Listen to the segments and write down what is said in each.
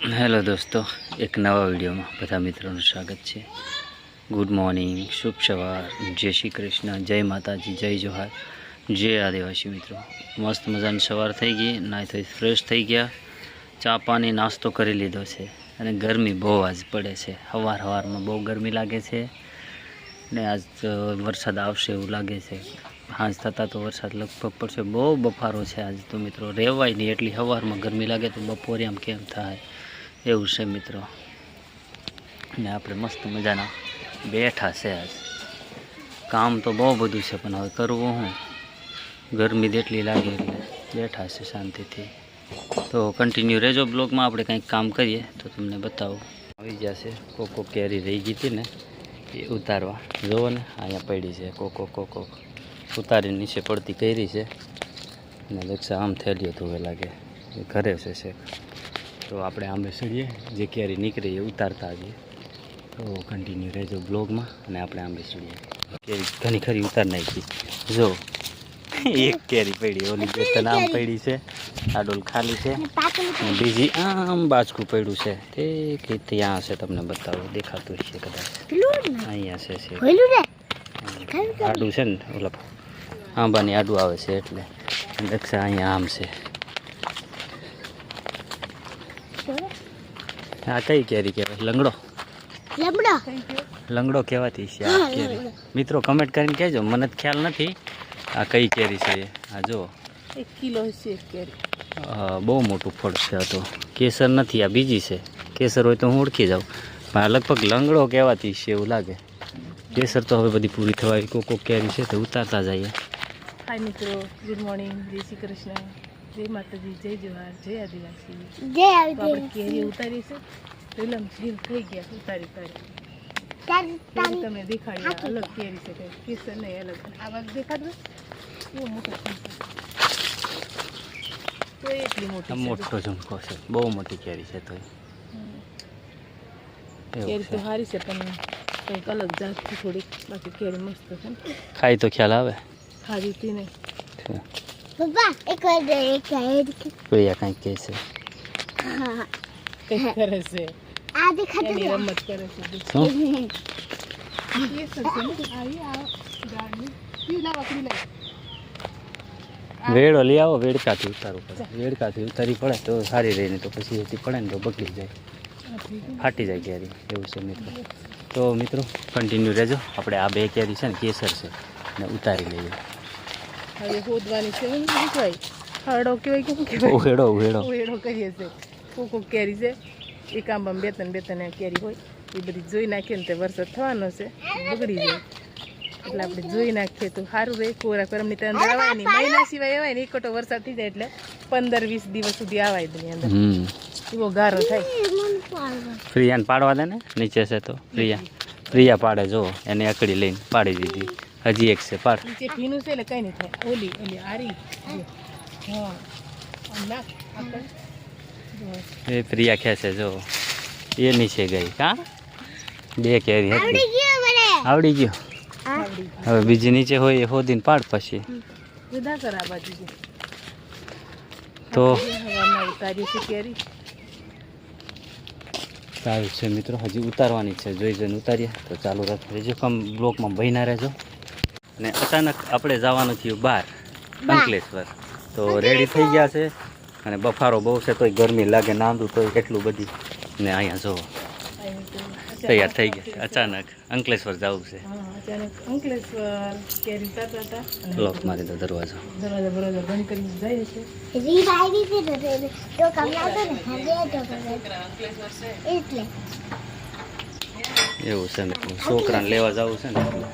Hello દોસ્તો, એક નવા વિડીયોમાં બધા મિત્રોનું સ્વાગત છે। ગુડ મોર્નિંગ, શુભ સવાર, જય શ્રી કૃષ્ણ, જય માતાજી, જય જોહાર, જય આદિવાસી મિત્રો। મસ્ત મજાની સવાર થઈ ગઈ, નાહી થઈ ફ્રેશ થઈ ગયા, ચા પાણી નાસ્તો કરી લીધો છે અને ગરમી બહુ આજ પડે છે। સવારમાં બહુ ગરમી લાગે છે ને આજ વરસાદ આવશે એવું લાગે છે। સાંજ થતાં તો વરસાદ લગભગ પડશે। બહુ બફારો છે આજ તો મિત્રો, રહેવાય નહીં એટલી સવારમાં ગરમી લાગે તો બપોરે આમ કેમ થાય એવું છે મિત્રો। ને આપણે મસ્ત મજાના બેઠા છે। આજ કામ તો બહુ બધું છે પણ હવે કરવું શું, ગરમી જેટલી લાગે એટલે બેઠા છે શાંતિથી। તો કન્ટિન્યુ રહેજો બ્લોગમાં, આપણે કંઈક કામ કરીએ તો તમને બતાવું। આવી જશે કોકો કેરી રહી ગઈ હતી ને એ ઉતારવા, જુઓ ને અહીંયા પડી છે કોકો ઉતારી નીચે પડતી કરી છે ને લક્ષા આમ થેલીઓ ધોવે લાગે એ ઘરે છે। તો આપણે આંબે સડીએ, જે કેરી નીકળે એ ઉતારતા આવીએ। તો કન્ટિન્યુ રહેજો બ્લોગમાં અને આપણે આંબે સડીએ। કેરી ઘણી ખરી ઉતાર નાખી, જો એક કેરી પડી, ઓલી બે ત્રણ આમ પડી છે, આ ડોલ ખાલી છે, બીજી આમ બાજકું પડ્યું છે તે કે ત્યાં હશે, તમને બતાવો, દેખાતું હશે કદાચ, અહીંયા છે આડું છે ને, ઓલા આંબાની આડું આવે છે એટલે દક્ષા અહીંયા આમ છે। આ કઈ કેરી કહેવાય? લંગડો કહેવાતી છે આ કેરી। મિત્રો કમેન્ટ કરીને કહેજો, મને ખ્યાલ નથી આ કઈ કેરી છે। આ જો 1 કિલો છે કેરી, બહુ મોટું ફળ છે। આ તો કેસર નથી, આ બીજી છે। કેસર હોય તો હું ઓળખી જાઉં, પણ આ લગભગ લંગડો કહેવાતી છે એવું લાગે। કેસર તો હવે બધી પૂરી થવાય, કોક કેરી છે તો ઉતારતા જઈએ। હાય મિત્રો, ગુડ મોર્નિંગ, જય શ્રી કૃષ્ણ, જય માતાજી, જય જોહાર, જય આદિવાસી। તો આપણે કેરી ઉતારી છે, પેલા જીવ થઈ ગયા ઉતારી તમે દેખાડી, અલગ કેરી છે, કેસર નહીં અલગ, આ બાજુ દેખાડવે કેવો મોટો તો એટલી મોટી મોટો ઝુમકો છે, બહુ મોટી કેરી છે। તો કેરી તો સારી છે પણ કંઈક અલગ જાત છે થોડીક, બાકી કેરી મસ્ત છે ને, ખાઈ તો ખ્યાલ આવે। ખાધી હતી નહીં પપ્પા એક પ્રિયા કંઈક કહે છે, કંઈક કરે છે, આ દેખાતો એની રમત કરે છે। શું વેડો લઈ આવો, વેડકાથી ઉતારવું પડે, વેડકાથી ઉતારી પડે તો સારી રહી, ને તો પછી એથી પડે ને તો બગડી જાય, ફાટી જાય કેરી, એવું છે મિત્રો। તો મિત્રો કન્ટિન્યુ રહેજો, આપણે આ બે કેરી છે ને કેસર છે ને ઉતારી લઈએ। હવે હોદવાની છે, એવું નહીં કહેવાય, હરડો કહેવાય કેમ કહેવાય, ઉહેડો ઉહેડો કહીએ છે। કોક કેરી છે, એક આંબામાં બે ત્રણ કેરી હોય, એ બધી જોઈ નાખીએ ને તે વરસાદ થવાનો છે, બગડી જાય એટલે આપણે જોઈ નાખીએ તો સારું રહે। કોરા કરમની તો અંદર આવાય નહીં, મહિના સિવાય આવાય ને, એકટો વરસાદ થઈ જાય એટલે 15-20 દિવસ સુધી આવાય ની અંદર, એવો ગારો થાય। પ્રિયાને પાડવા દે ને, નીચે છે તો પ્રિયા પાડે, જો એને અકડી લઈને પાડી દીધી, હજી એક છે, પાડ। નીચે ભીનું છે એટલે કઈ નહીં થાય, ઓલી આરી હા નાખ આગળ, એ પ્રિયા ખેંચે, જો એ નીચે ગઈ, કા બે કેરી હતી, આવડી ગયો। હવે બીજી નીચે હોય એ હોદીને પાડ, પછી જુદા કર આ બાજુ તો હવામાં ઉતારી છે કેરી, સારું છે મિત્રો। હજી ઉતારવાની છે, જોઈ જોઈને ઉતારીએ તો ચાલુ રહેજો, બ્લોકમાં બહીના રહેજો। અને અચાનક આપણે જવાનું થયું બહાર, અંકલેશ્વર, તો રેડી થઈ ગયા છે અને બફારો બહુ છે તોય ગરમી લાગે, નાંદું તોય એટલું બધી, ને અહીંયા જુઓ તૈયાર થઈ ગયા, અચાનક અંકલેશ્વર જવું છે। અચાનક અંકલેશ્વર કેરી ઉતારતા હતા, લોક મારી દો દરવાજો, બરોબર બંધ કરી જાય છે। રીબ આવી છે તો કામ લાવતો ને એટલે એવું છે મિત્રો, છોકરાને લેવા જવું છે ને એટલે।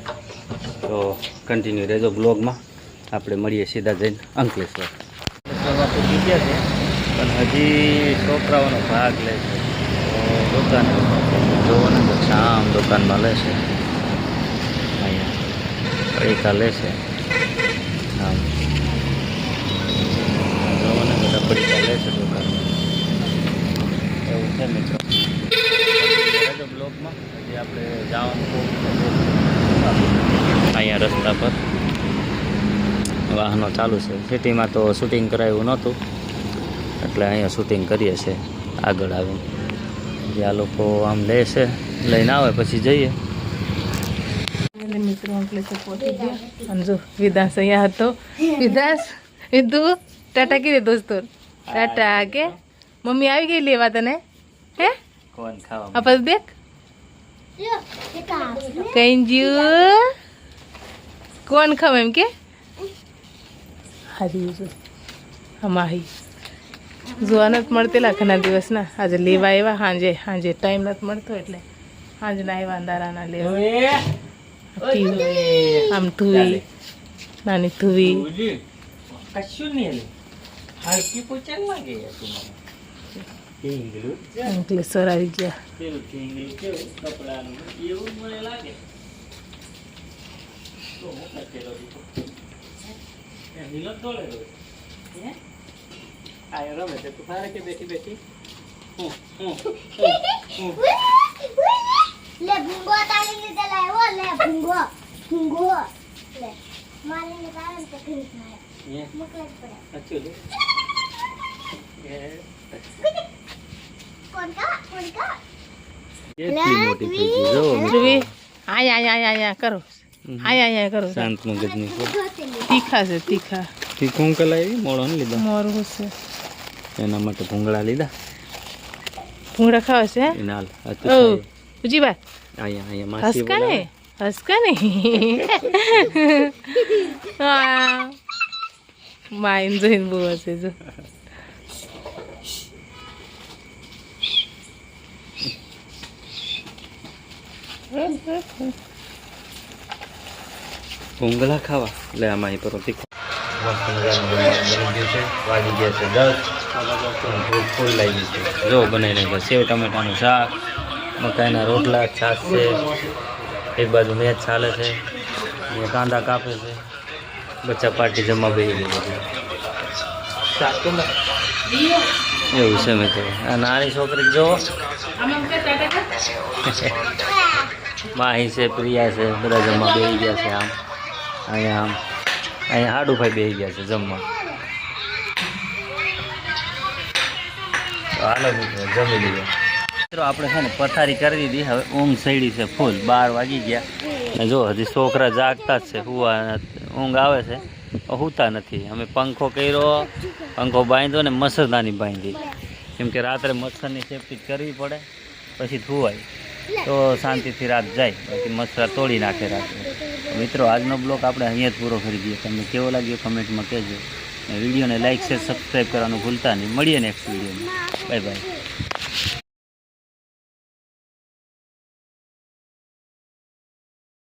તો કન્ટિન્યુ રહેજો બ્લોગમાં, આપણે મળીએ સીધા જઈને અંકલેશ્વર। પૂછી ગયા છે પણ હજી છોકરાઓનો ભાગ લે છે, તો દુકાન જોવાનું તો શામ દુકાનમાં લેશે, અહીંયા પડીકા લેશે, આમ જોવાના બધા પડીકા લેશે દુકાનમાં, એવું છે મિત્રો। બ્લોકમાં હજી આપણે જવાનું અહીંયા રસ્તા પર વાહનો ચાલુ છે। સિટીમાં તો શૂટિંગ કરાયું નહોતું એટલે અહીંયા શૂટિંગ કરીએ છીએ આગળ આવીને। જે આ લોકો આમ લેશે, લઈને આવે પછી જઈએ. એટલે મિત્રો અંકલેશ્વર પહોંચી ગયા અને જો વિદાસ અહીંયા હતો. વિદાસ વિદુ ટાટા કીધે દોસ્તો, ટાટા કે મમ્મી આવી ગઈ લેવા તને. હે કોણ ખાવા આ પછી દેખ કંજુ કોણ ખાવ એમ કે હારી જો અમાહી જોવા નથી મળતેલા ઘણા દિવસના. આજે લેવા આવ્યા સાંજે ટાઈમ નથી મળતો એટલે સાંજના આવ્યા અંધારાના લેવા. આમ થુવી નાની થુવી કશું નહીં હલકી પૂછન લાગે અંકલેશ્વર આવી ગયા. એવું મને લાગે રમે છે તું સારે કે બેઠી બેઠી લે ભૂંગો તાળી લીધે લાવ્યો લે ભૂંગો ભૂંગો લે મારે ને કારણ કે કરી ખાય મોકલા જ પડે કોણ કા કેટલી મોટી થઈ ગઈ જો ધ્રુવી આયા કરો આયા કરો. શાંત મગજની તીખા છે તીખા. તીખું કલાવી મોડો ને લીધા મોરું છે એના માટે ભૂંગળા લીધા. ભૂંગળા ખાવા છે. એના હાલ ઓ ઉજીબા અહીંયા માસી હસકા ને હા માઈન જોઈને બહુ હશે જો. ભૂંગળા ખાવા લે આમાં પર તીખું મસ્ત મજાનું બની ગયું છે. વાગી ગયા છે 10. ભૂખ ફૂલ લાગી છે. જો બનાવી નાખ્યો સેવ ટમેટાનું શાક, મકાઈના રોટલા, છાશ છે, એક બાજુ મેચ ચાલે છે, ને કાંદા કાપે છે. બચ્ચા પાર્ટી જમવા બેસી ગઈ બધી. એવું છે મિત્રો. આ નાની છોકરી જો માહી છે, પ્રિયા છે, બધા જમવા બેસી ગયા છે. અહીંયા હાડુભાઈ બેસી ગયા છે જમવા. હાલો મિત્રો જમી લઈએ. મિત્રો આપણે છે ને પથારી કરી દીધી. હવે ઊંઘ સડી છે ફૂલ. 12 વાગી ગયા ને જો હજી છોકરા જાગતા જ છે. હુવા ઊંઘ આવે છે, સૂતા નથી. અમે પંખો કર્યો, પંખો બાંધ્યો ને મચ્છરદાની બાંધી, કેમ કે રાત્રે મચ્છરની સેફટી કરવી પડે પછી ધોવાય તો શાંતિથી રાત જાય. બાકી મચ્છર તોડી નાખે રાત્રે. મિત્રો આજનો બ્લોગ આપણે અહીંયા જ પૂરો કરી દઈએ. તમને કેવો લાગ્યો કમેન્ટમાં કહેજો. વિડીયોને લાઇક શેર સબસ્ક્રાઈબ કરવાનું ભૂલતા નહીં. મળીએ નેક્સ્ટ વિડીયોમાં. Bye bye.